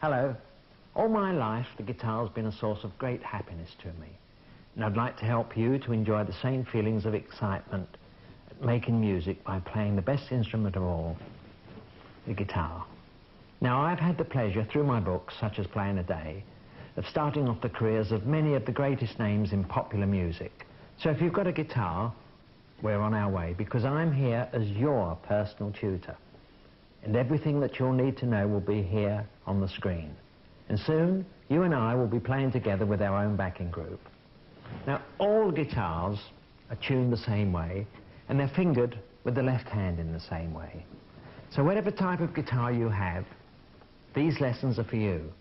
Hello. All my life, the guitar's been a source of great happiness to me. And I'd like to help you to enjoy the same feelings of excitement at making music by playing the best instrument of all, the guitar. Now, I've had the pleasure, through my books, such as Playing a Day, of starting off the careers of many of the greatest names in popular music. So if you've got a guitar, we're on our way, because I'm here as your personal tutor. And everything that you'll need to know will be here on the screen. And soon, you and I will be playing together with our own backing group. Now, all guitars are tuned the same way, and they're fingered with the left hand in the same way. So whatever type of guitar you have, these lessons are for you.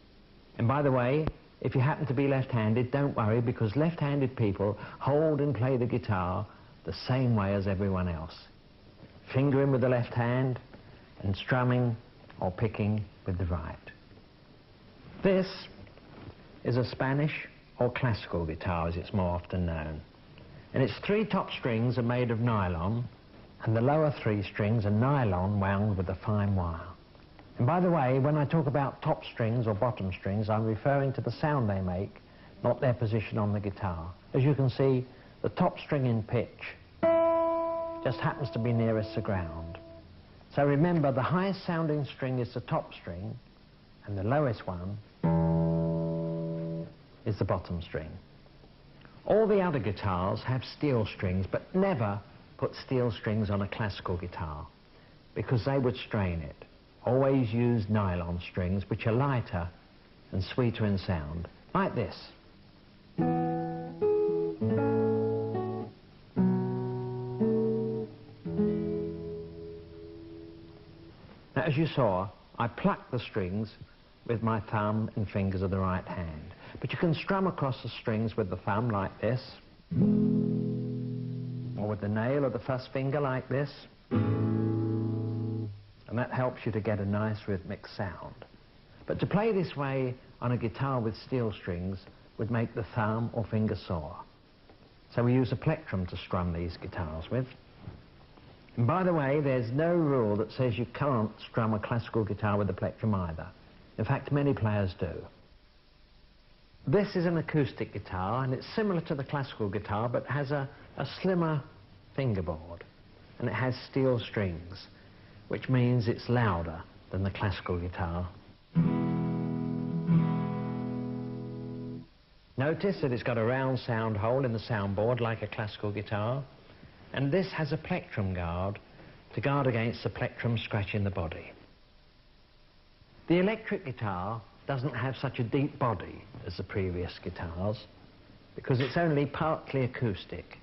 And by the way, if you happen to be left-handed, don't worry, because left-handed people hold and play the guitar the same way as everyone else. Fingering with the left hand and strumming or picking with the right. This is a Spanish or classical guitar, as it's more often known. And its three top strings are made of nylon, and the lower three strings are nylon wound with a fine wire. And by the way, when I talk about top strings or bottom strings, I'm referring to the sound they make, not their position on the guitar. As you can see, the top string in pitch just happens to be nearest the ground. So remember, the highest sounding string is the top string, and the lowest one is the bottom string. All the other guitars have steel strings, but never put steel strings on a classical guitar, because they would strain it. Always use nylon strings, which are lighter and sweeter in sound, like this. Now, as you saw, I plucked the strings with my thumb and fingers of the right hand. But you can strum across the strings with the thumb like this, or with the nail of the first finger like this, and that helps you to get a nice rhythmic sound. But to play this way on a guitar with steel strings would make the thumb or finger sore. So we use a plectrum to strum these guitars with. And by the way, there's no rule that says you can't strum a classical guitar with a plectrum either. In fact, many players do. This is an acoustic guitar, and it's similar to the classical guitar, but has a slimmer fingerboard, and it has steel strings, which means it's louder than the classical guitar. Notice that it's got a round sound hole in the soundboard like a classical guitar, and this has a plectrum guard to guard against the plectrum scratching the body. The electric guitar doesn't have such a deep body as the previous guitars, because it's only partly acoustic,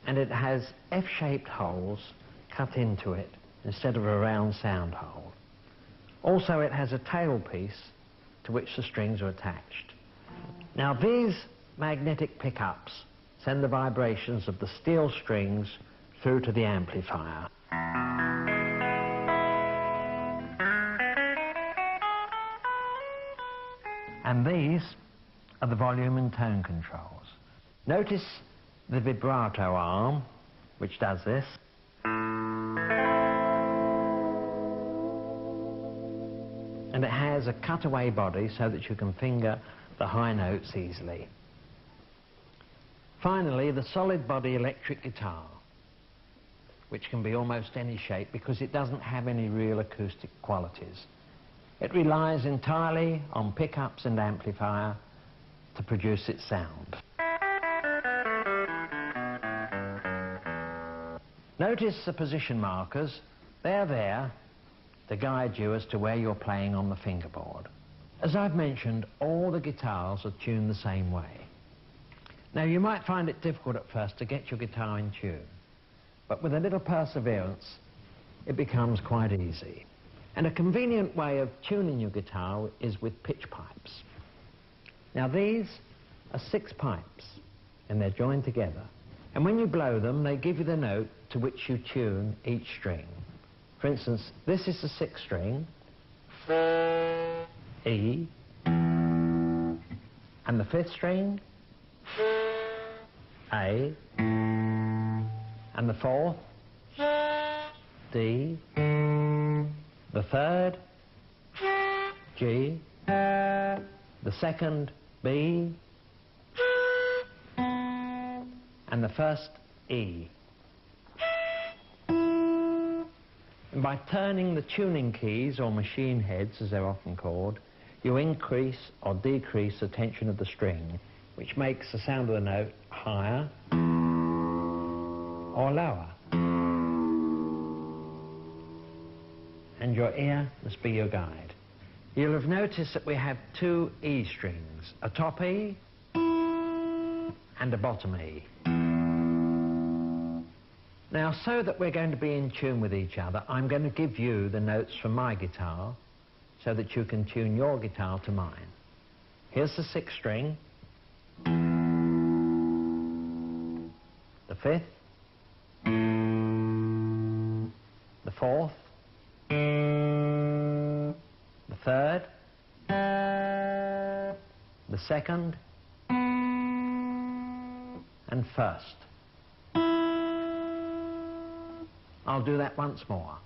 and it has F-shaped holes cut into it instead of a round sound hole. Also, it has a tailpiece to which the strings are attached. Now, these magnetic pickups send the vibrations of the steel strings through to the amplifier. And these are the volume and tone controls. Notice the vibrato arm, which does this. And it has a cutaway body so that you can finger the high notes easily. Finally, the solid body electric guitar, which can be almost any shape because it doesn't have any real acoustic qualities. It relies entirely on pickups and amplifier to produce its sound. Notice the position markers. They're there to guide you as to where you're playing on the fingerboard. As I've mentioned, all the guitars are tuned the same way. Now, you might find it difficult at first to get your guitar in tune, but with a little perseverance, it becomes quite easy. And a convenient way of tuning your guitar is with pitch pipes. Now, these are 6 pipes, and they're joined together. And when you blow them, they give you the note to which you tune each string. For instance, this is the 6th string, E, and the 5th string, A, and the 4th, D, the 3rd, G, the second B, and the first E. And by turning the tuning keys, or machine heads as they're often called, you increase or decrease the tension of the string, which makes the sound of the note higher or lower. And your ear must be your guide. You'll have noticed that we have two E strings, a top E and a bottom E. Now, so that we're going to be in tune with each other, I'm going to give you the notes from my guitar so that you can tune your guitar to mine. Here's the sixth string, the fifth, the fourth, the third, the second, and first. I'll do that once more.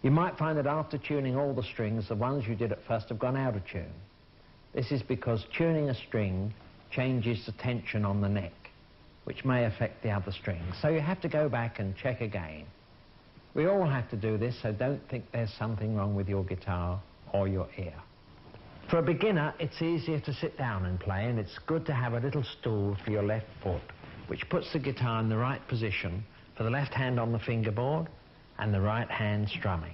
You might find that after tuning all the strings, the ones you did at first have gone out of tune. This is because tuning a string changes the tension on the neck, which may affect the other strings. So you have to go back and check again. We all have to do this, so don't think there's something wrong with your guitar or your ear. For a beginner, it's easier to sit down and play, and it's good to have a little stool for your left foot, which puts the guitar in the right position for the left hand on the fingerboard and the right hand strumming.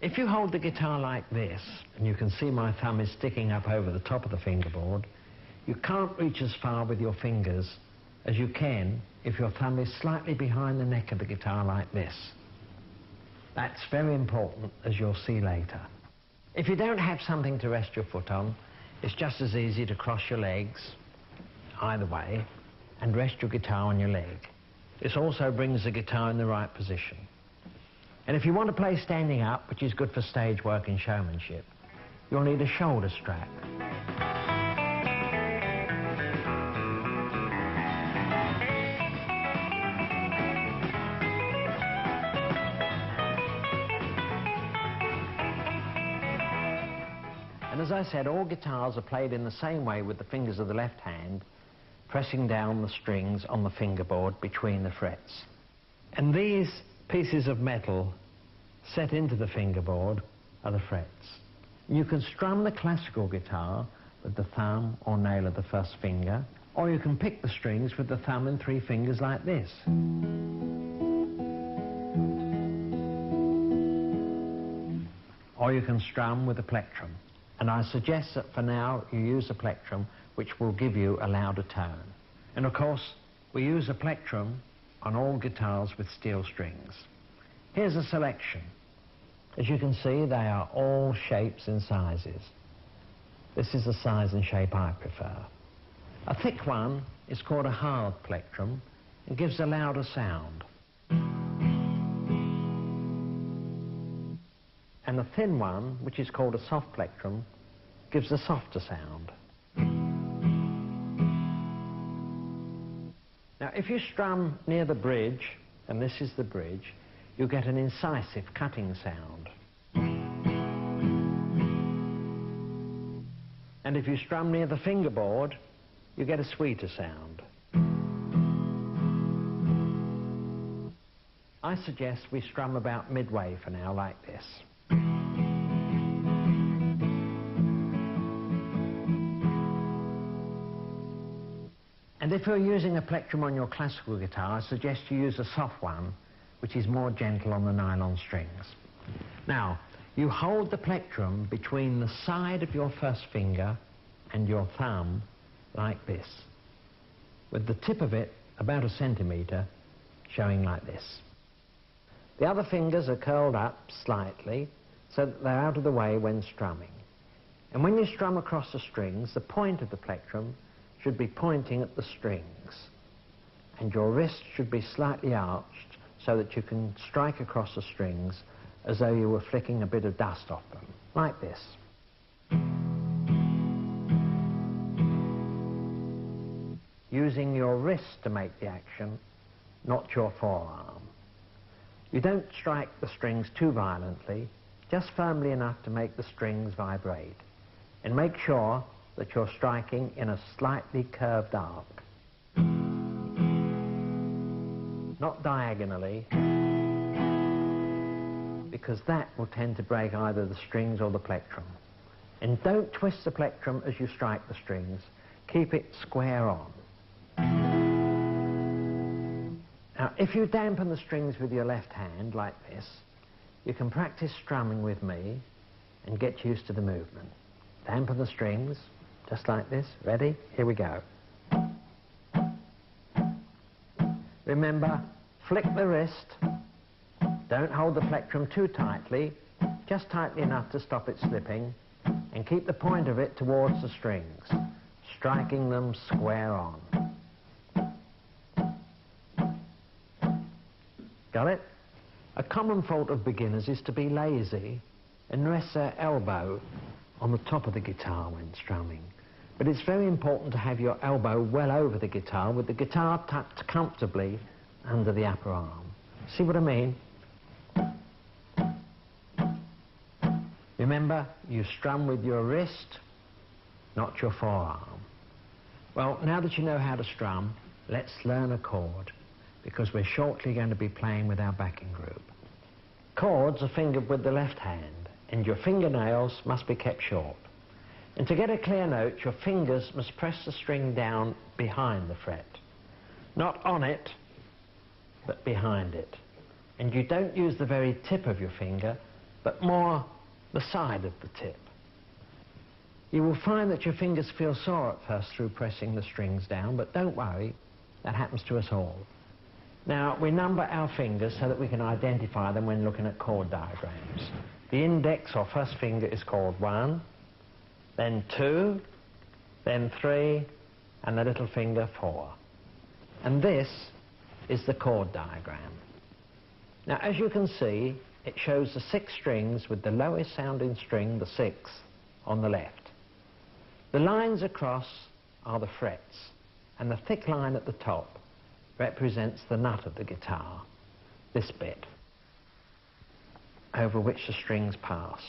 If you hold the guitar like this, and you can see my thumb is sticking up over the top of the fingerboard, you can't reach as far with your fingers as you can if your thumb is slightly behind the neck of the guitar like this. That's very important, as you'll see later. If you don't have something to rest your foot on, it's just as easy to cross your legs, either way, and rest your guitar on your leg. This also brings the guitar in the right position. And if you want to play standing up, which is good for stage work and showmanship, you'll need a shoulder strap. And as I said, all guitars are played in the same way with the fingers of the left hand, pressing down the strings on the fingerboard between the frets. And these pieces of metal set into the fingerboard are the frets. You can strum the classical guitar with the thumb or nail of the first finger, or you can pick the strings with the thumb and three fingers like this. Or you can strum with a plectrum. And I suggest that for now you use a plectrum, which will give you a louder tone. And of course, we use a plectrum on all guitars with steel strings. Here's a selection. As you can see, they are all shapes and sizes. This is the size and shape I prefer. A thick one is called a hard plectrum and gives a louder sound. And the thin one, which is called a soft plectrum, gives a softer sound. Now, if you strum near the bridge, and this is the bridge, you get an incisive, cutting sound. And if you strum near the fingerboard, you get a sweeter sound. I suggest we strum about midway for now, like this. And if you're using a plectrum on your classical guitar, I suggest you use a soft one, which is more gentle on the nylon strings. Now, you hold the plectrum between the side of your first finger and your thumb, like this, with the tip of it about 1 centimetre, showing like this. The other fingers are curled up slightly, so that they're out of the way when strumming. And when you strum across the strings, the point of the plectrum should be pointing at the strings, and your wrist should be slightly arched so that you can strike across the strings as though you were flicking a bit of dust off them, like this. Using your wrist to make the action, not your forearm. You don't strike the strings too violently, just firmly enough to make the strings vibrate. And make sure that you're striking in a slightly curved arc. Not diagonally, because that will tend to break either the strings or the plectrum. And don't twist the plectrum as you strike the strings. Keep it square on. Now, if you dampen the strings with your left hand, like this, you can practice strumming with me and get used to the movement. Dampen the strings, just like this. Ready? Here we go. Remember, flick the wrist. Don't hold the plectrum too tightly, just tightly enough to stop it slipping, and keep the point of it towards the strings, striking them square on. Got it? A common fault of beginners is to be lazy and rest their elbow on the top of the guitar when strumming. But it's very important to have your elbow well over the guitar, with the guitar tucked comfortably under the upper arm. See what I mean? Remember, you strum with your wrist, not your forearm. Well, now that you know how to strum, let's learn a chord, because we're shortly going to be playing with our backing group. Chords are fingered with the left hand, and your fingernails must be kept short. And to get a clear note, your fingers must press the string down behind the fret. Not on it, but behind it. And you don't use the very tip of your finger, but more the side of the tip. You will find that your fingers feel sore at first through pressing the strings down, but don't worry, that happens to us all. Now, we number our fingers so that we can identify them when looking at chord diagrams. The index or first finger is called 1, then 2, then 3, and the little finger 4. And this is the chord diagram. Now, as you can see, it shows the 6 strings with the lowest sounding string, the 6th, on the left. The lines across are the frets, and the thick line at the top represents the nut of the guitar, this bit, over which the strings pass.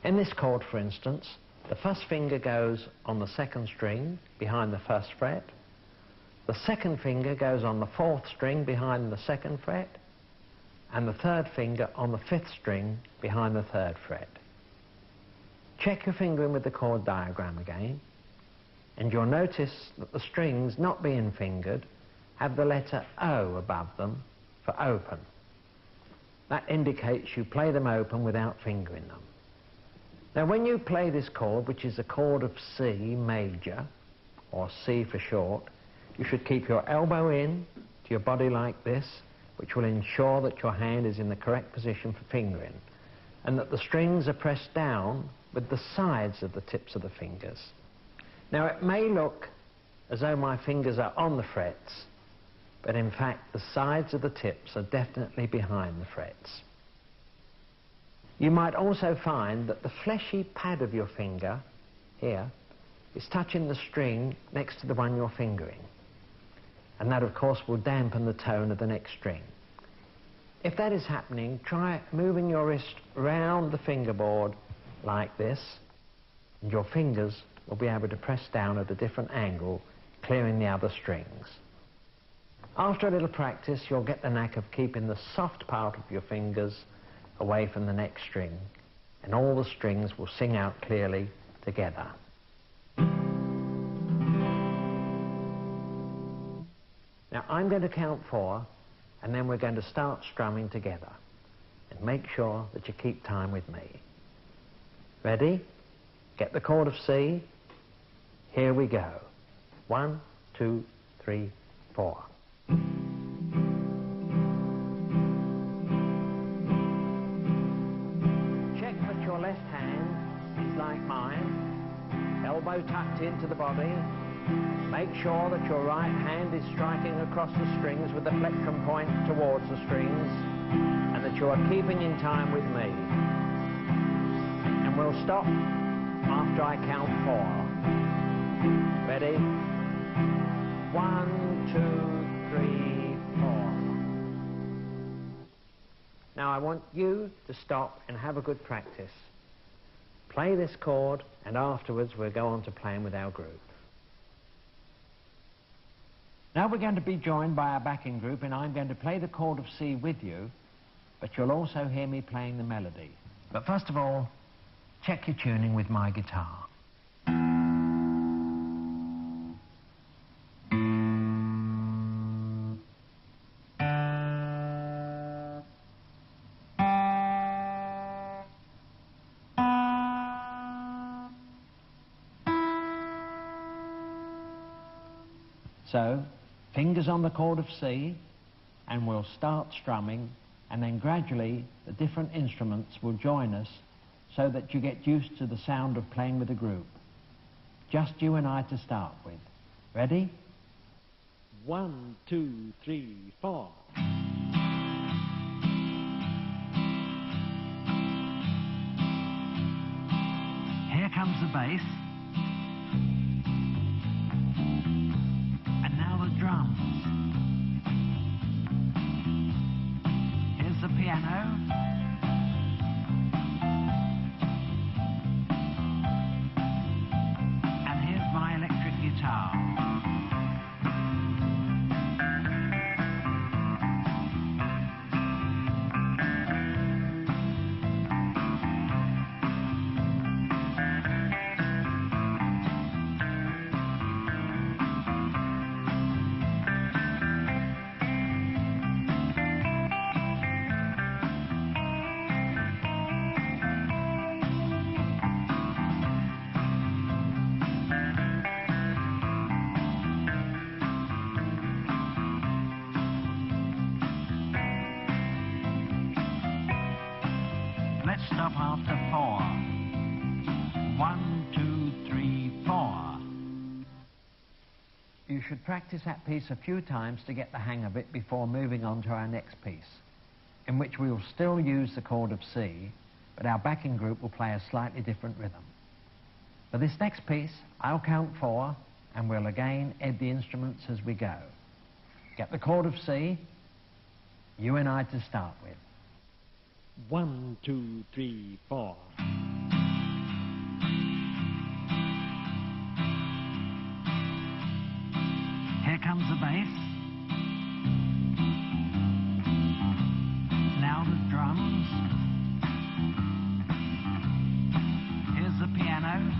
In this chord, for instance, the first finger goes on the 2nd string behind the 1st fret, the 2nd finger goes on the 4th string behind the 2nd fret, and the 3rd finger on the 5th string behind the 3rd fret. Check your fingering with the chord diagram again, and you'll notice that the strings not being fingered have the letter O above them for open. That indicates you play them open without fingering them. Now, when you play this chord, which is a chord of C major, or C for short, you should keep your elbow in to your body like this, which will ensure that your hand is in the correct position for fingering, and that the strings are pressed down with the sides of the tips of the fingers. Now, it may look as though my fingers are on the frets, but in fact the sides of the tips are definitely behind the frets. You might also find that the fleshy pad of your finger, here, is touching the string next to the one you're fingering. And that, of course, will dampen the tone of the next string. If that is happening, try moving your wrist round the fingerboard like this, and your fingers will be able to press down at a different angle, clearing the other strings. After a little practice, you'll get the knack of keeping the soft part of your fingers away from the next string, and all the strings will sing out clearly together. Now, I'm going to count 4, and then we're going to start strumming together. And make sure that you keep time with me. Ready? Get the chord of C. Here we go. 1, 2, 3, 4. Check that your left hand is like mine, elbow tucked into the body. Make sure that your right hand is striking across the strings with the plectrum point towards the strings. and that you are keeping in time with me. And we'll stop after I count 4. Ready? 1, 2, 3, 4. Now I want you to stop and have a good practice. Play this chord, and afterwards we'll go on to playing with our group. Now we're going to be joined by our backing group, and I'm going to play the chord of C with you, but you'll also hear me playing the melody. But first of all, check your tuning with my guitar. So, fingers on the chord of C, and we'll start strumming, and then gradually the different instruments will join us so that you get used to the sound of playing with a group. Just you and I to start with. Ready? 1, 2, 3, 4. Here comes the bass. And now the drums. Here's the piano. And here's my electric guitar. Let's stop after 4. 1, 2, 3, 4. You should practice that piece a few times to get the hang of it before moving on to our next piece, in which we will still use the chord of C, but our backing group will play a slightly different rhythm. For this next piece, I'll count 4, and we'll again add the instruments as we go. Get the chord of C, you and I to start with. 1, 2, 3, 4. Here comes the bass. Now the drums. Here's the piano.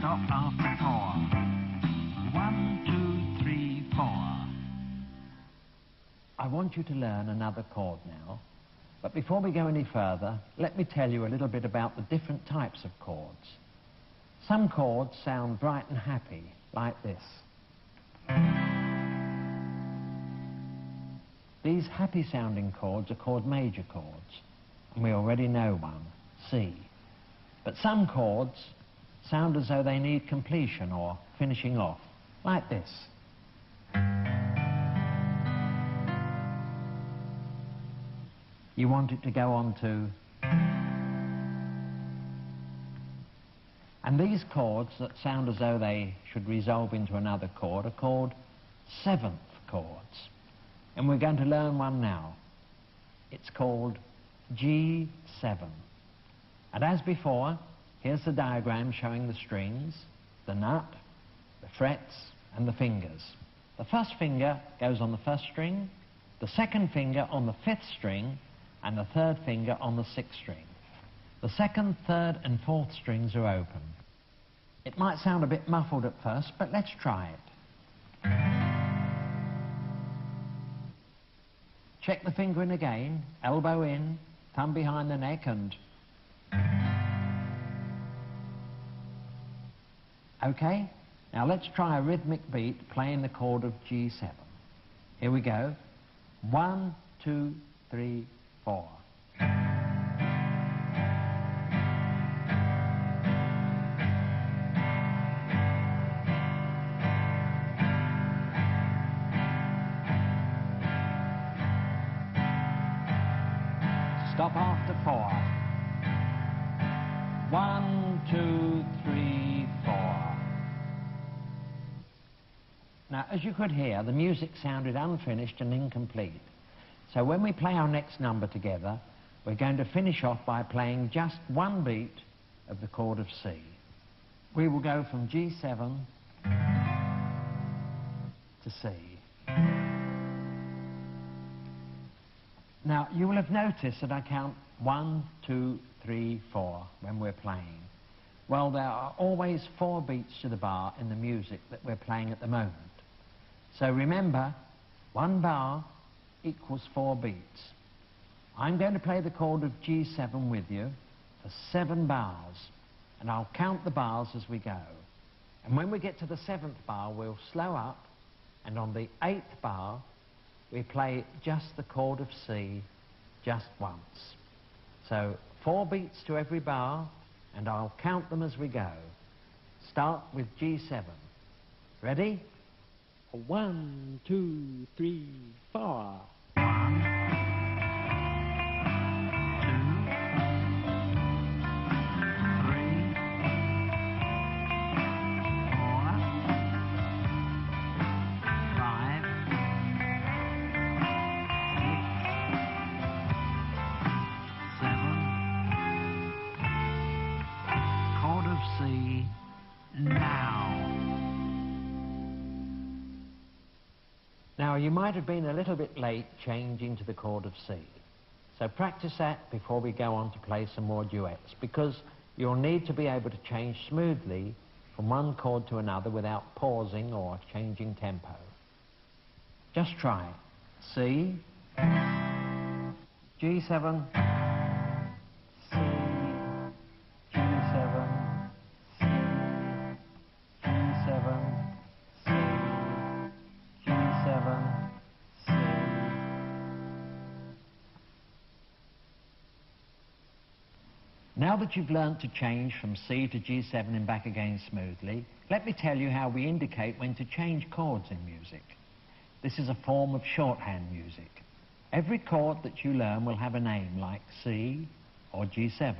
After 4. 1, 2, 3, 4. I want you to learn another chord now, but before we go any further, let me tell you a little bit about the different types of chords. Some chords sound bright and happy, like this. These happy sounding chords are called major chords, and we already know one, C. But some chords sound as though they need completion or finishing off, like this. You want it to go on to... And these chords that sound as though they should resolve into another chord are called seventh chords. And we're going to learn one now. It's called G7. And as before, here's the diagram showing the strings, the nut, the frets, and the fingers. The first finger goes on the first string, the second finger on the fifth string, and the third finger on the sixth string. The second, third and fourth strings are open. It might sound a bit muffled at first, but let's try it. Check the fingering again, elbow in, thumb behind the neck and... Okay, now let's try a rhythmic beat playing the chord of G7. Here we go. 1, 2, 3, 4. Stop after 4. 1, 2, 3, 4. Now, as you could hear, the music sounded unfinished and incomplete. So when we play our next number together, we're going to finish off by playing just one beat of the chord of C. We will go from G7 to C. Now, you will have noticed that I count 1, 2, 3, 4 when we're playing. Well, there are always 4 beats to the bar in the music that we're playing at the moment. So remember, 1 bar equals 4 beats. I'm going to play the chord of G7 with you for 7 bars, and I'll count the bars as we go. And when we get to the 7th bar, we'll slow up, and on the 8th bar, we play just the chord of C just once. So 4 beats to every bar, and I'll count them as we go. Start with G7. Ready? 1, 2, 3, 4. C now. Now, you might have been a little bit late changing to the chord of C. So practice that before we go on to play some more duets, because you'll need to be able to change smoothly from one chord to another without pausing or changing tempo. Just try it. C, G7, C, G7, C, G7, C, G7, C. Now that you've learnt to change from C to G7 and back again smoothly, let me tell you how we indicate when to change chords in music. This is a form of shorthand music. Every chord that you learn will have a name like C or G7,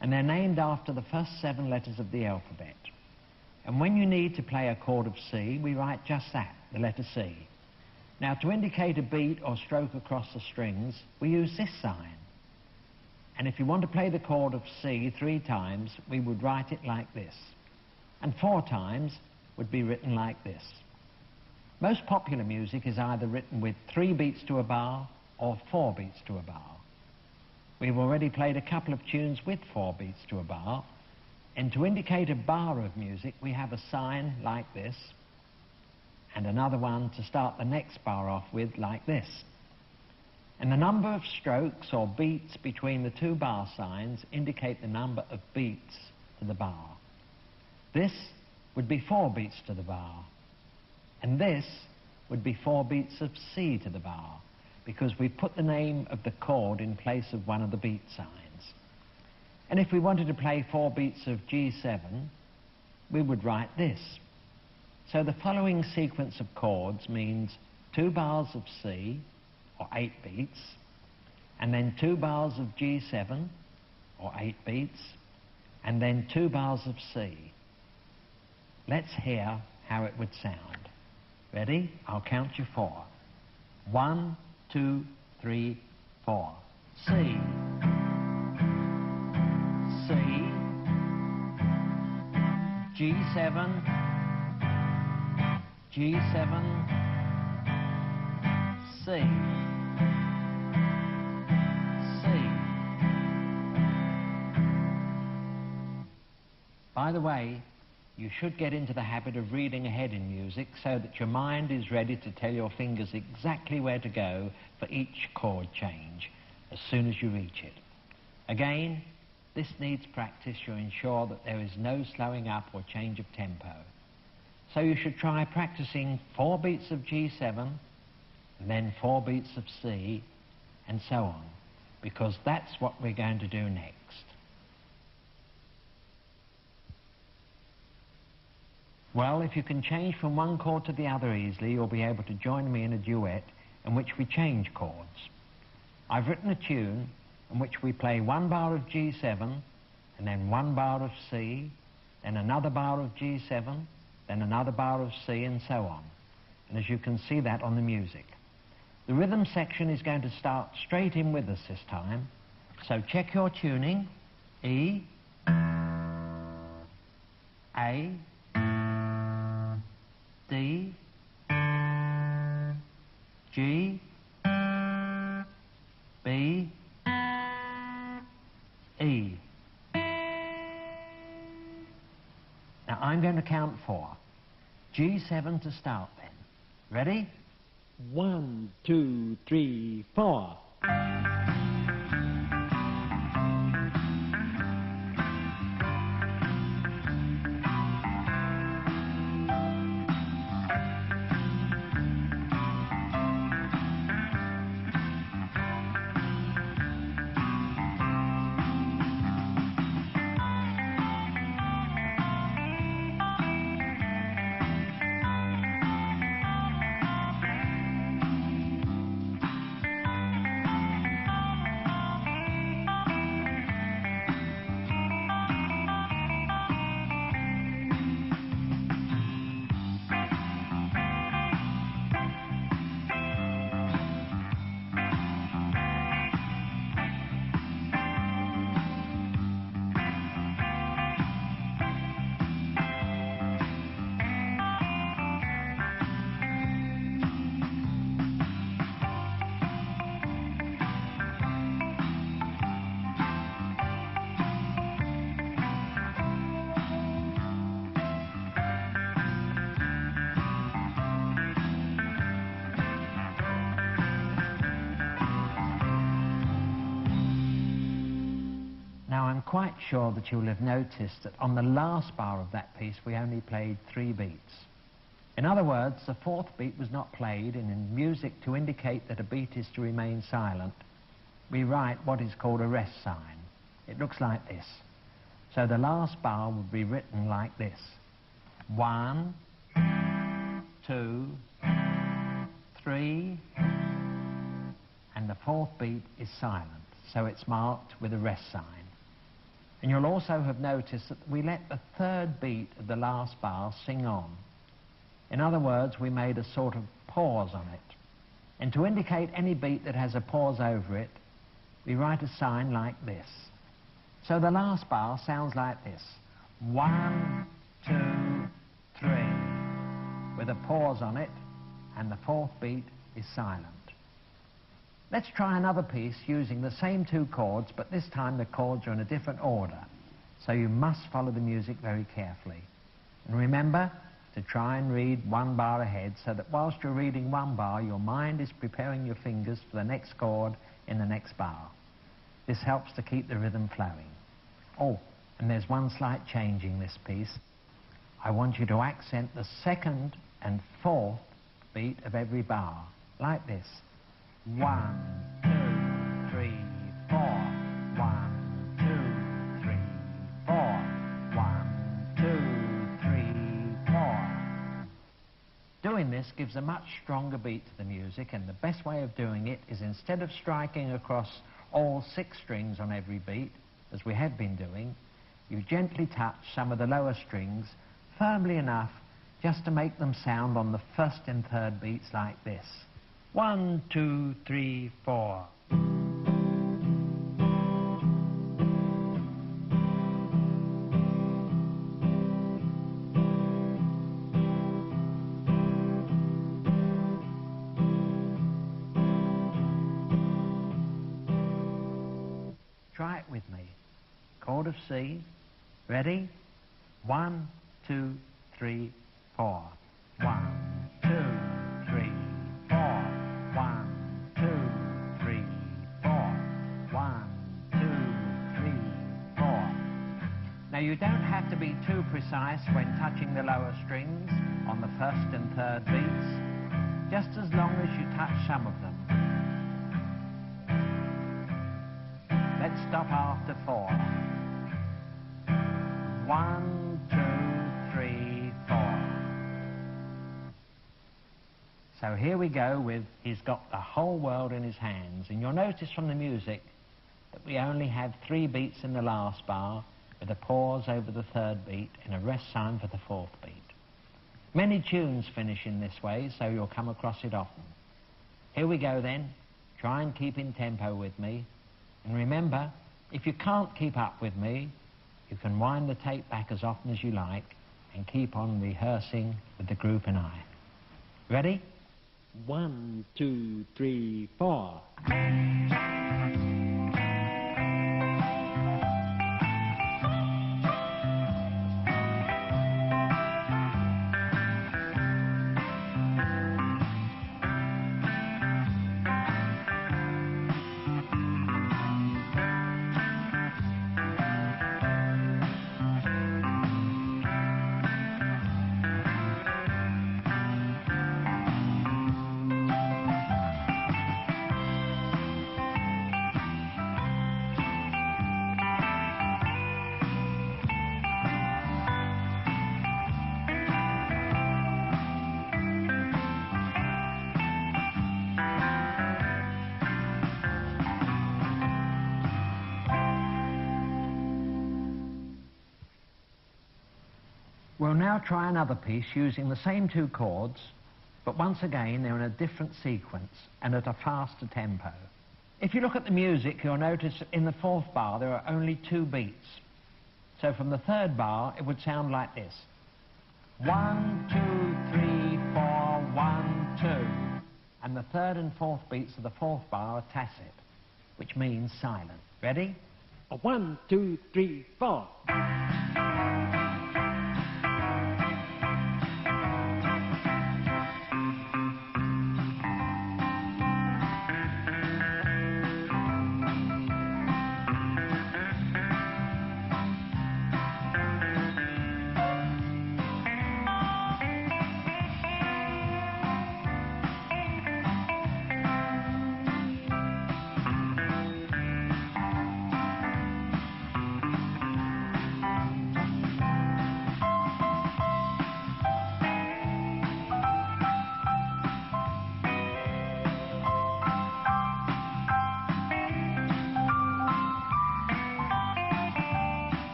and they're named after the first 7 letters of the alphabet. And when you need to play a chord of C, we write just that, the letter C. Now, to indicate a beat or stroke across the strings, we use this sign. And if you want to play the chord of C 3 times, we would write it like this. And 4 times would be written like this. Most popular music is either written with 3 beats to a bar or 4 beats to a bar. We've already played a couple of tunes with 4 beats to a bar, and to indicate a bar of music, we have a sign like this, and another one to start the next bar off with like this. And the number of strokes or beats between the 2 bar signs indicate the number of beats to the bar. This would be 4 beats to the bar. And this would be 4 beats of C to the bar, because we put the name of the chord in place of one of the beat signs. And if we wanted to play 4 beats of G7, we would write this. So the following sequence of chords means 2 bars of C, or 8 beats, and then 2 bars of G7, or 8 beats, and then 2 bars of C. Let's hear how it would sound. Ready? I'll count you 4. 1, 2, 3, 4. C, C, G7, G7, C, By the way, you should get into the habit of reading ahead in music so that your mind is ready to tell your fingers exactly where to go for each chord change as soon as you reach it. Again, this needs practice to ensure that there is no slowing up or change of tempo. So you should try practicing 4 beats of G7, and then 4 beats of C, and so on, because that's what we're going to do next. Well, if you can change from one chord to the other easily, you'll be able to join me in a duet in which we change chords. I've written a tune in which we play 1 bar of G7, and then 1 bar of C, then another bar of G7, then another bar of C, and so on. And as you can see that on the music. The rhythm section is going to start straight in with us this time. So check your tuning. E, A, D, G, B, E. Now I'm going to count 4. G7 to start then. Ready? 1, 2, 3, 4. Now I'm quite sure that you'll have noticed that on the last bar of that piece we only played 3 beats. In other words, the 4th beat was not played, and in music, to indicate that a beat is to remain silent, we write what is called a rest sign. It looks like this. So the last bar would be written like this. 1, 2, 3, and the 4th beat is silent, so it's marked with a rest sign. And you'll also have noticed that we let the 3rd beat of the last bar sing on. In other words, we made a sort of pause on it. And to indicate any beat that has a pause over it, we write a sign like this. So the last bar sounds like this. 1, 2, 3, with a pause on it, and the 4th beat is silent. Let's try another piece using the same 2 chords, but this time the chords are in a different order. So you must follow the music very carefully. And remember to try and read 1 bar ahead, so that whilst you're reading 1 bar, your mind is preparing your fingers for the next chord in the next bar. This helps to keep the rhythm flowing. Oh, and there's one slight change in this piece. I want you to accent the 2nd and 4th beat of every bar, like this. 1, 2, 3, 4. 1, 2, 3, 4. 1, 2, 3, 4. Doing this gives a much stronger beat to the music, and the best way of doing it is, instead of striking across all 6 strings on every beat, as we have been doing, you gently touch some of the lower strings firmly enough just to make them sound on the 1st and 3rd beats like this. 1, 2, 3, 4. Try it with me. Chord of C. Ready? 1, 2, 3, 4. 1, 2, 3, 4. 1, 2, 3, 4. 1, 2, 3, 4. Now you don't have to be too precise when touching the lower strings on the first and third beats, just as long as you touch some of them. Let's stop after 4. 1, 2, 3, 4. So here we go with He's Got the Whole World in His Hands. And you'll notice from the music that we only have 3 beats in the last bar, with a pause over the third beat and a rest sign for the fourth beat. Many tunes finish in this way, so you'll come across it often. Here we go then. Try and keep in tempo with me. And remember, if you can't keep up with me, you can wind the tape back as often as you like and keep on rehearsing with the group and I. Ready? 1, 2, 3, 4. We'll now try another piece using the same 2 chords, but once again they're in a different sequence and at a faster tempo. If you look at the music, you'll notice that in the 4th bar there are only 2 beats. So from the 3rd bar it would sound like this. 1, 2, 3, 4, 1, 2. And the 3rd and 4th beats of the 4th bar are tacit, which means silent. Ready? 1, 2, 3, 4.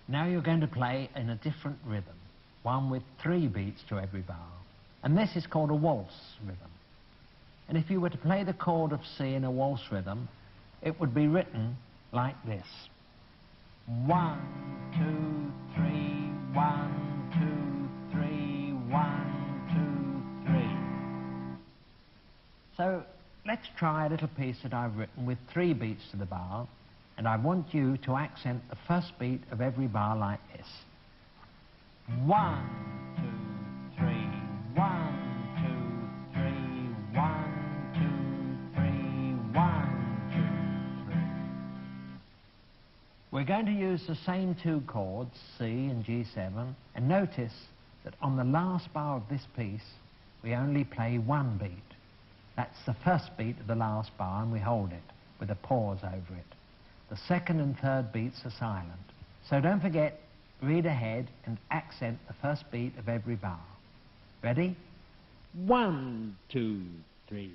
Now you're going to play in a different rhythm, one with 3 beats to every bar. And this is called a waltz rhythm. And if you were to play the chord of C in a waltz rhythm, it would be written like this. 1, 2, 3, 1, 2, 3, 1, 2, 3. So let's try a little piece that I've written with 3 beats to the bar, and I want you to accent the first beat of every bar like this. 1, 2, 3, 1, 2, 3, 1, 2, 3, 1, 2, 3. We're going to use the same 2 chords, C and G7, and notice that on the last bar of this piece, we only play 1 beat. That's the first beat of the last bar, and we hold it with a pause over it. The 2nd and 3rd beats are silent. So don't forget, read ahead and accent the first beat of every bar. Ready? 1, 2, 3.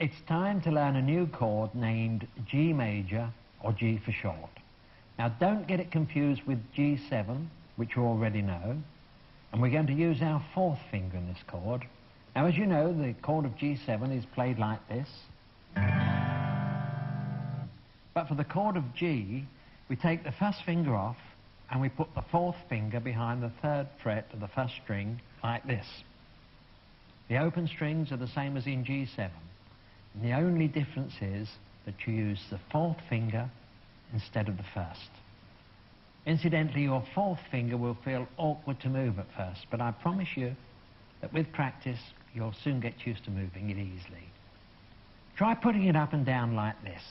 It's time to learn a new chord named G major, or G for short. Now don't get it confused with G7, which you already know, and we're going to use our fourth finger in this chord. Now as you know, the chord of G7 is played like this. But for the chord of G, we take the first finger off and we put the fourth finger behind the third fret of the first string like this. The open strings are the same as in G7. And the only difference is that you use the fourth finger instead of the first. Incidentally, your fourth finger will feel awkward to move at first, but I promise you that with practice, you'll soon get used to moving it easily. Try putting it up and down like this.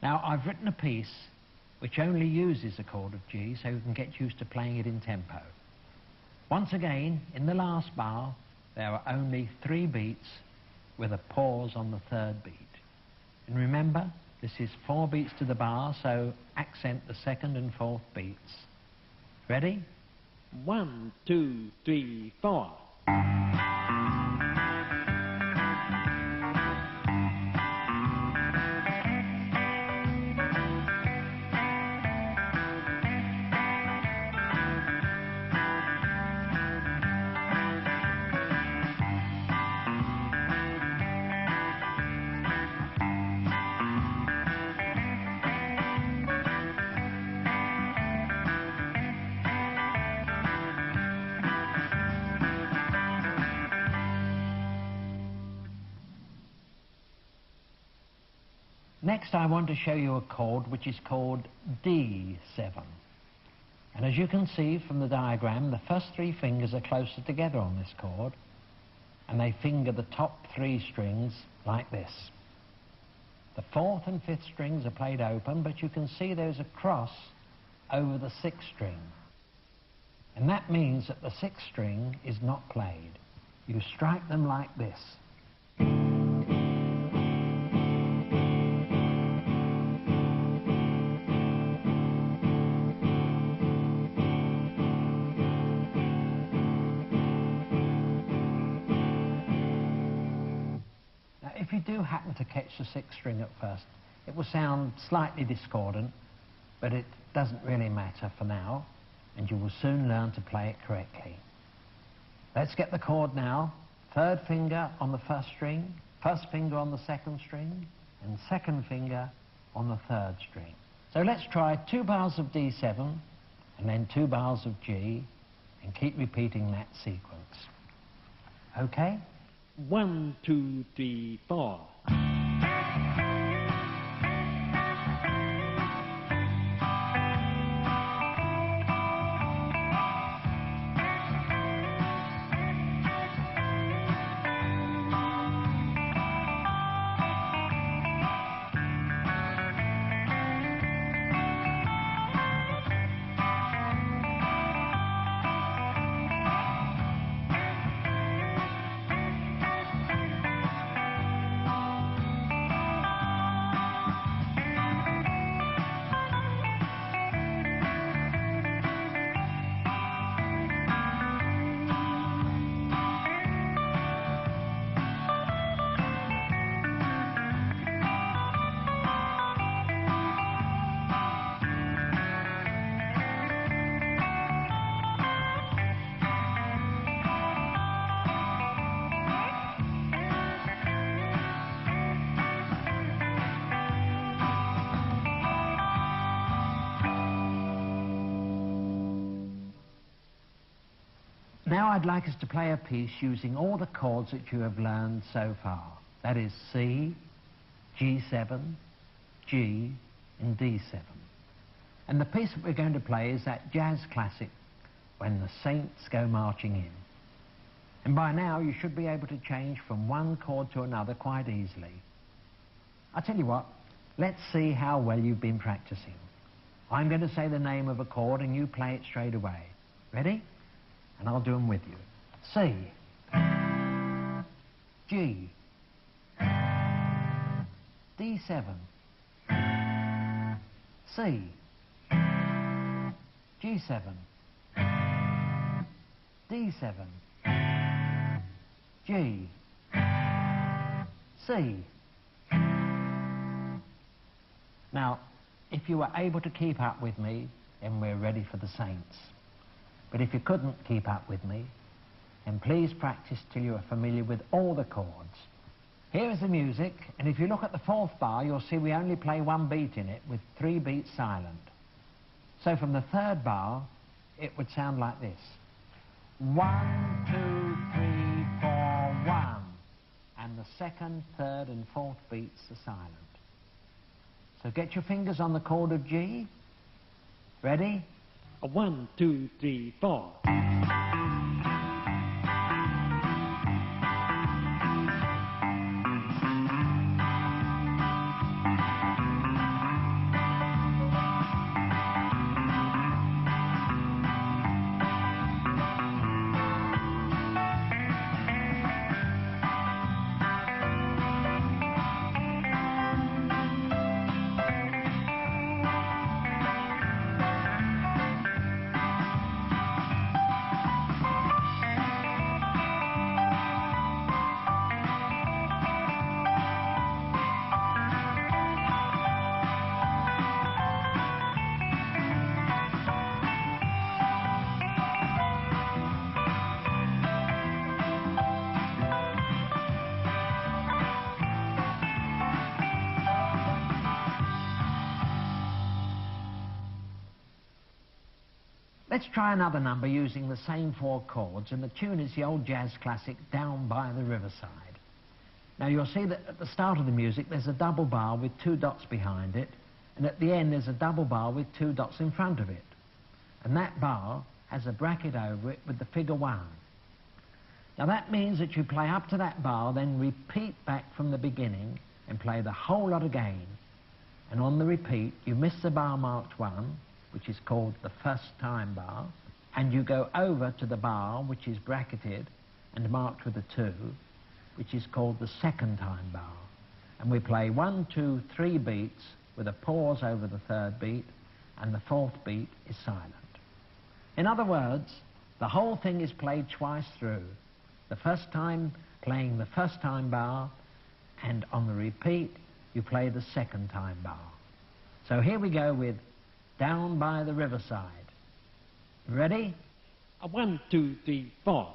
Now, I've written a piece which only uses a chord of G, so you can get used to playing it in tempo. Once again, in the last bar, there are only 3 beats with a pause on the third beat. And remember, this is 4 beats to the bar, so accent the second and fourth beats. Ready? 1, 2, 3, 4. Next, I want to show you a chord which is called D7. And as you can see from the diagram, the first 3 fingers are closer together on this chord, and they finger the top 3 strings like this. The 4th and 5th strings are played open, but you can see there's a cross over the 6th string. And that means that the 6th string is not played. You strike them like this. If you do happen to catch the 6th string at first, it will sound slightly discordant, but it doesn't really matter for now, and you will soon learn to play it correctly. Let's get the chord now. 3rd finger on the 1st string, 1st finger on the 2nd string, and 2nd finger on the 3rd string. So let's try 2 bars of D7, and then 2 bars of G, and keep repeating that sequence. Okay? 1, 2, 3, 4. Now I'd like us to play a piece using all the chords that you have learned so far. That is C, G7, G, and D7. And the piece that we're going to play is that jazz classic, When the Saints Go Marching In. And by now you should be able to change from one chord to another quite easily. I'll tell you what, let's see how well you've been practicing. I'm going to say the name of a chord and you play it straight away. Ready? And I'll do them with you. C, G, D7, C, G7, D7, G, C. Now, if you were able to keep up with me, then we're ready for the Saints. But if you couldn't keep up with me, then please practice till you are familiar with all the chords. Here is the music, and if you look at the fourth bar, you'll see we only play one beat in it with 3 beats silent. So from the third bar, it would sound like this. 1, 2, 3, 4, 1. And the second, third and fourth beats are silent. So get your fingers on the chord of G. Ready? 1, 2, 3, 4. Let's try another number using the same 4 chords, and the tune is the old jazz classic, Down by the Riverside. Now you'll see that at the start of the music there's a double bar with 2 dots behind it, and at the end there's a double bar with 2 dots in front of it. And that bar has a bracket over it with the figure 1. Now that means that you play up to that bar, then repeat back from the beginning and play the whole lot again. And on the repeat, you miss the bar marked 1, which is called the first time bar, and you go over to the bar which is bracketed and marked with a 2, which is called the second time bar. And we play 1, 2, 3 beats with a pause over the third beat, and the fourth beat is silent. In other words, the whole thing is played twice through. The first time playing the first time bar, and on the repeat you play the second time bar. So here we go with Down by the Riverside. Ready? 1, 2, 3, 4.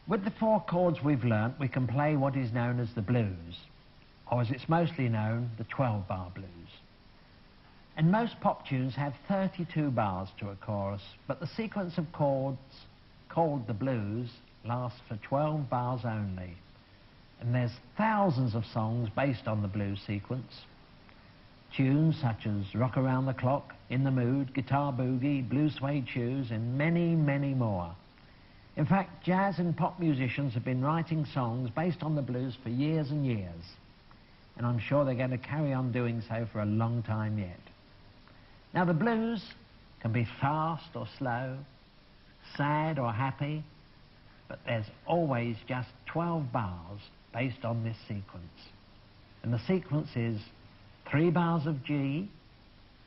With the 4 chords we've learnt, we can play what is known as the blues, or as it's mostly known, the 12-bar blues. And most pop tunes have 32 bars to a chorus, but the sequence of chords called the blues lasts for 12 bars only. And there's thousands of songs based on the blues sequence. Tunes such as Rock Around the Clock, In the Mood, Guitar Boogie, Blue Suede Shoes, and many, many more. In fact, jazz and pop musicians have been writing songs based on the blues for years and years. And I'm sure they're going to carry on doing so for a long time yet. Now, the blues can be fast or slow, sad or happy, but there's always just 12 bars based on this sequence. And the sequence is 3 bars of G,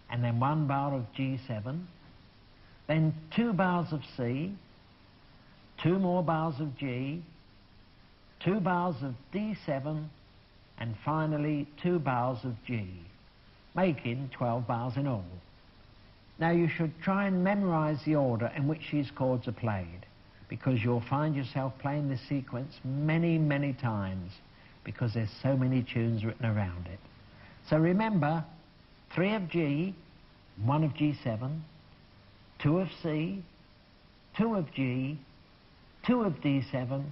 and then 1 bar of G7, then 2 bars of C, 2 more bars of G, 2 bars of D7, and finally 2 bars of G, making 12 bars in all. Now you should try and memorize the order in which these chords are played, because you'll find yourself playing this sequence many, many times, because there's so many tunes written around it. So remember, 3 of G, 1 of G7, 2 of C, 2 of G, 2 of D7,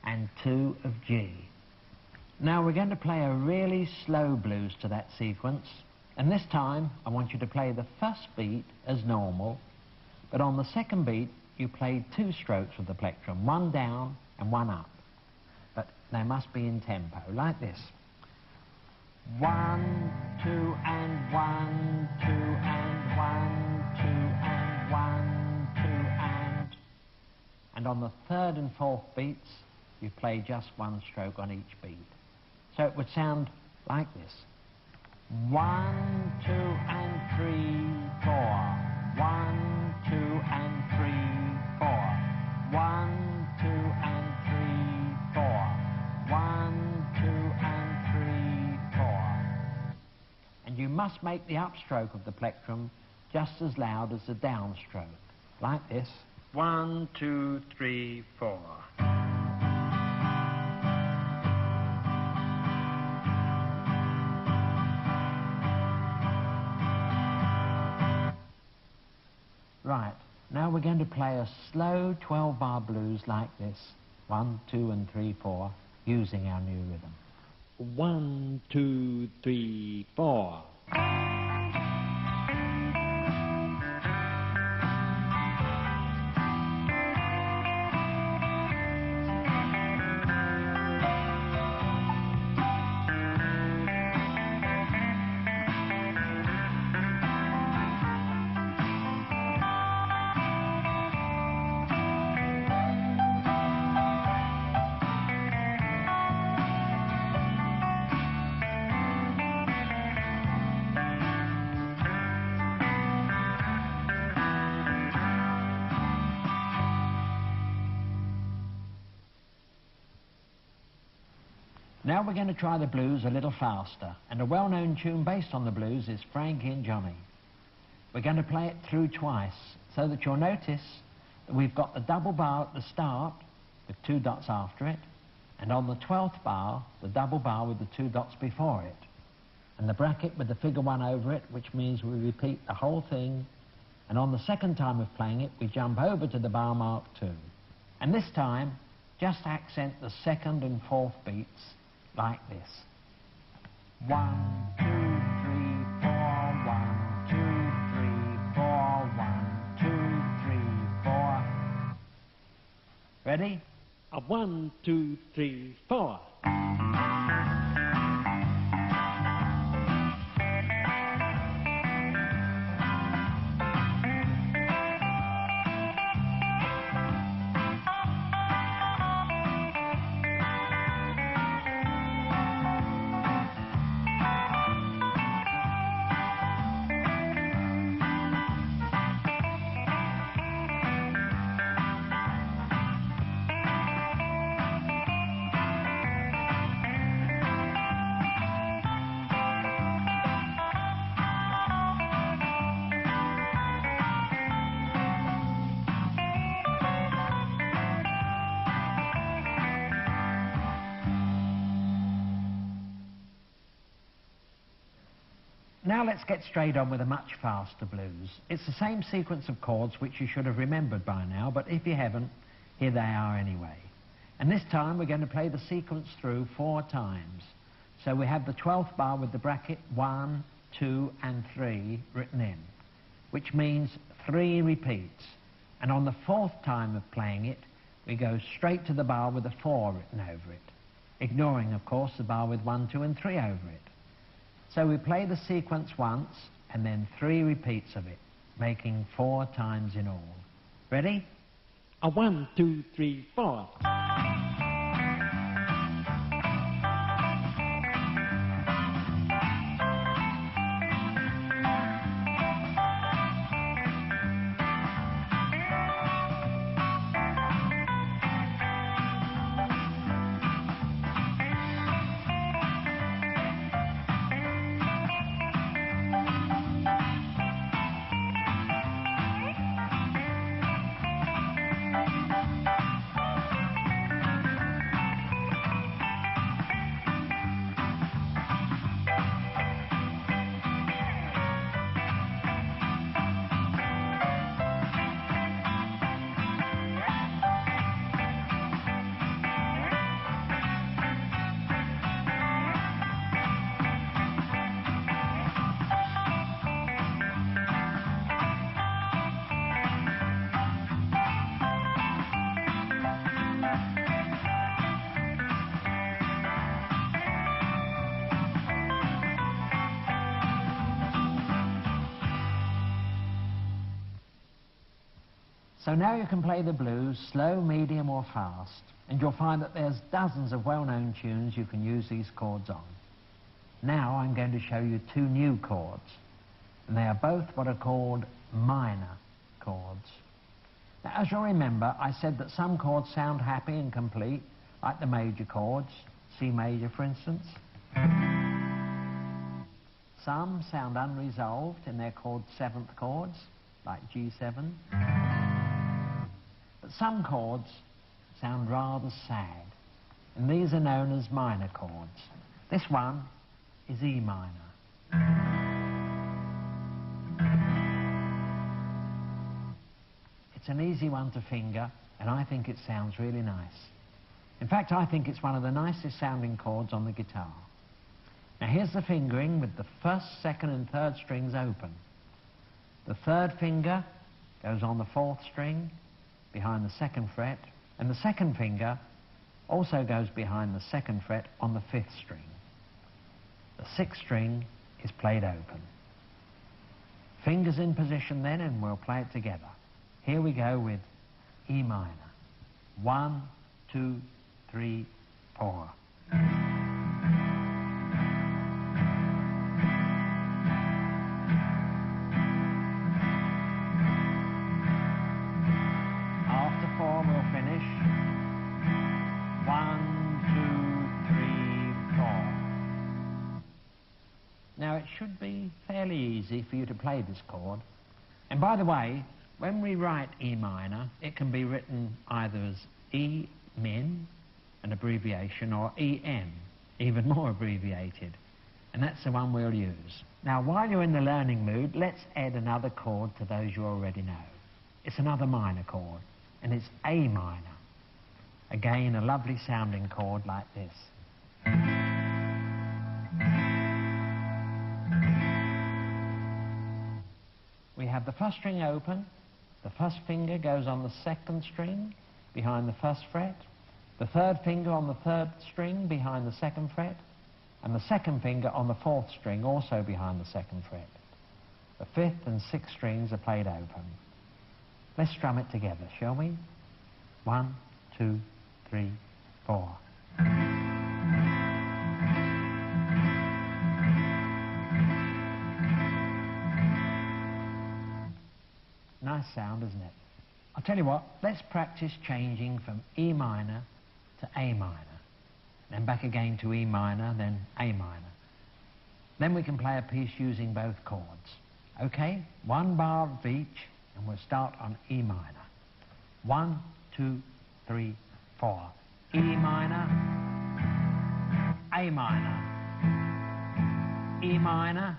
and 2 of G. Now we're going to play a really slow blues to that sequence, and this time I want you to play the first beat as normal, but on the second beat you play 2 strokes with the plectrum, 1 down and 1 up. But they must be in tempo, like this. 1, 2 and 1, 2 and 1, 2 and 1, 2 and... And on the third and fourth beats, you play just 1 stroke on each beat. So it would sound like this. 1, 2 and 3, 4. 1, 2 and 3, 4. 1, 2 and 3, 4. 1, 2 and 3, 4. And you must make the upstroke of the plectrum just as loud as the downstroke, like this. 1, 2, 3, 4. Right, now we're going to play a slow 12-bar blues like this. 1, 2 and 3, 4, using our new rhythm. 1, 2, 3, 4. Now we're going to try the blues a little faster, and a well-known tune based on the blues is Frankie and Johnny. We're going to play it through twice, so that you'll notice that we've got the double bar at the start with 2 dots after it, and on the 12th bar, the double bar with the 2 dots before it, and the bracket with the figure 1 over it, which means we repeat the whole thing, and on the second time of playing it, we jump over to the bar mark 2. And this time, just accent the second and fourth beats like this. 1, 2, 3, 4, 1, 2, 3, 4, 1, 2, 3, 4. Ready? 1, 2, 3, 4. Now let's get straight on with a much faster blues. It's the same sequence of chords which you should have remembered by now, but if you haven't, here they are anyway. And this time we're going to play the sequence through 4 times. So we have the 12th bar with the bracket 1, 2 and 3 written in, which means 3 repeats. And on the 4th time of playing it, we go straight to the bar with a 4 written over it, ignoring, of course, the bar with 1, 2 and 3 over it. So we play the sequence once, and then 3 repeats of it, making 4 times in all. Ready? A 1, 2, 3, 4. So now you can play the blues, slow, medium or fast, and you'll find that there's dozens of well-known tunes you can use these chords on. Now I'm going to show you two new chords, and they are both what are called minor chords. Now, as you'll remember, I said that some chords sound happy and complete, like the major chords, C major for instance. Some sound unresolved and they're called seventh chords, like G7. But some chords sound rather sad, and these are known as minor chords. This one is E minor. It's an easy one to finger, and I think it sounds really nice. In fact, I think it's one of the nicest sounding chords on the guitar. Now here's the fingering with the first, second and third strings open. The third finger goes on the fourth string behind the second fret, and the second finger also goes behind the second fret on the fifth string. The sixth string is played open. Fingers in position then, and we'll play it together. Here we go with E minor. 1, 2, 3, 4. Now it should be fairly easy for you to play this chord. And by the way, when we write E minor, it can be written either as E min, an abbreviation, or EM, even more abbreviated. And that's the one we'll use. Now while you're in the learning mood, let's add another chord to those you already know. It's another minor chord, and it's A minor. Again, a lovely sounding chord like this. We have the first string open, the first finger goes on the second string behind the first fret, the third finger on the third string behind the second fret, and the second finger on the fourth string also behind the second fret. The fifth and sixth strings are played open. Let's strum it together, shall we? 1, 2, 3, 4. Nice sound, isn't it? I'll tell you what, let's practice changing from E minor to A minor, then back again to E minor, then A minor. Then we can play a piece using both chords. Okay, one bar of each, and we'll start on E minor. 1, 2, 3, 4. E minor, A minor, E minor,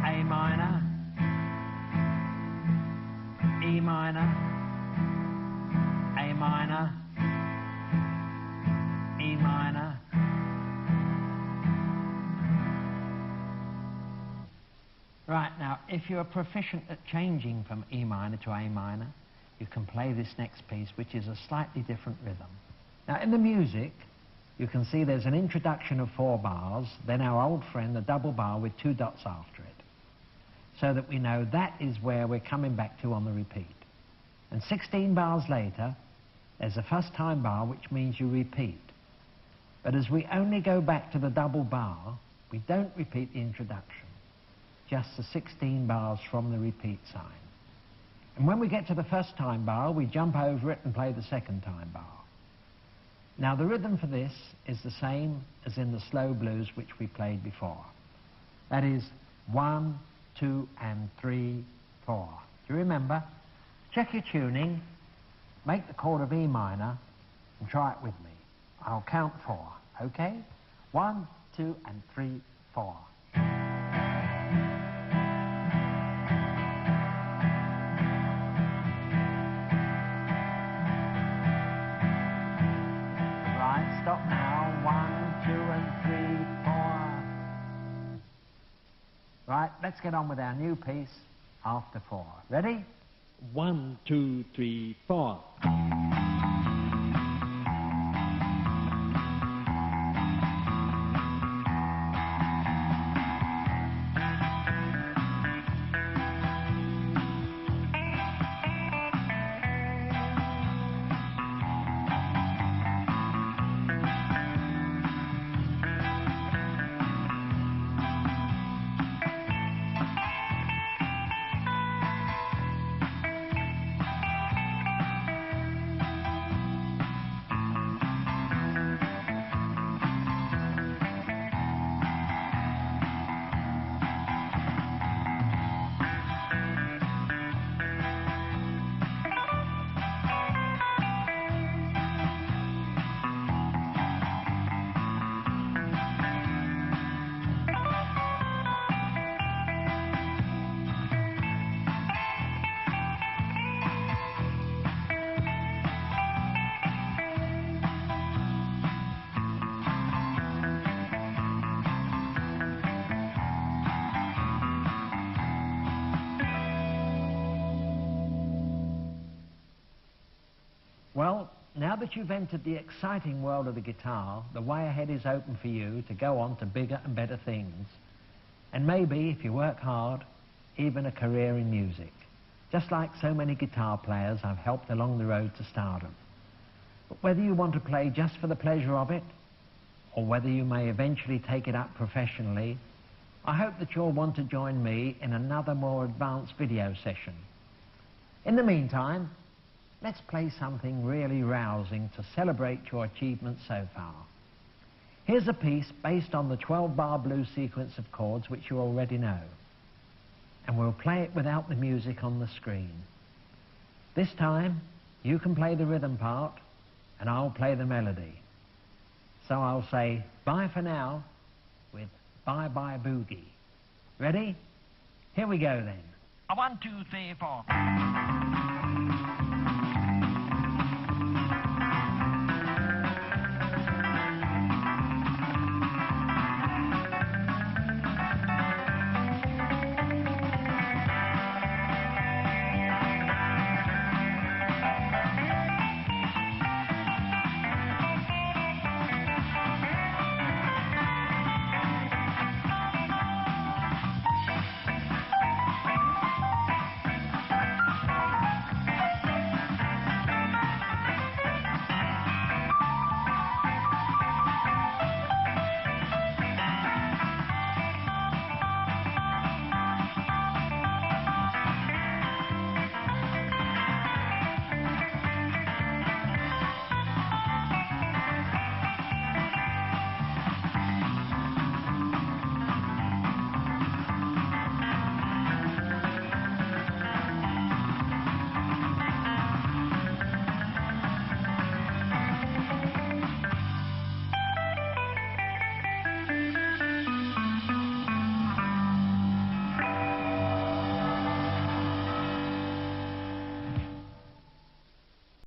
A minor, E minor, A minor, E minor. Right, now, if you're proficient at changing from E minor to A minor, you can play this next piece, which is a slightly different rhythm. Now, in the music, you can see there's an introduction of 4 bars, then our old friend, the double bar with 2 dots after it, so that we know that is where we're coming back to on the repeat. And 16 bars later, there's a first time bar, which means you repeat. But as we only go back to the double bar, we don't repeat the introduction, just the 16 bars from the repeat sign. And when we get to the first time bar, we jump over it and play the second time bar. Now the rhythm for this is the same as in the slow blues which we played before. That is 1, 2 and 3, 4. Do you remember? Check your tuning, make the chord of E minor and try it with me. I'll count 4, okay? 1, 2 and 3, 4. Right, stop now. 1, 2 and 3, 4. Right, let's get on with our new piece after 4. Ready? 1, 2, 3, 4. Well, now that you've entered the exciting world of the guitar, the way ahead is open for you to go on to bigger and better things. And maybe, if you work hard, even a career in music. Just like so many guitar players I've helped along the road to stardom. But whether you want to play just for the pleasure of it, or whether you may eventually take it up professionally, I hope that you'll want to join me in another more advanced video session. In the meantime, let's play something really rousing to celebrate your achievements so far. Here's a piece based on the 12-bar blues sequence of chords which you already know. And we'll play it without the music on the screen. This time, you can play the rhythm part, and I'll play the melody. So I'll say bye for now with Bye Bye Boogie. Ready? Here we go then. 1, 2, 3, 4.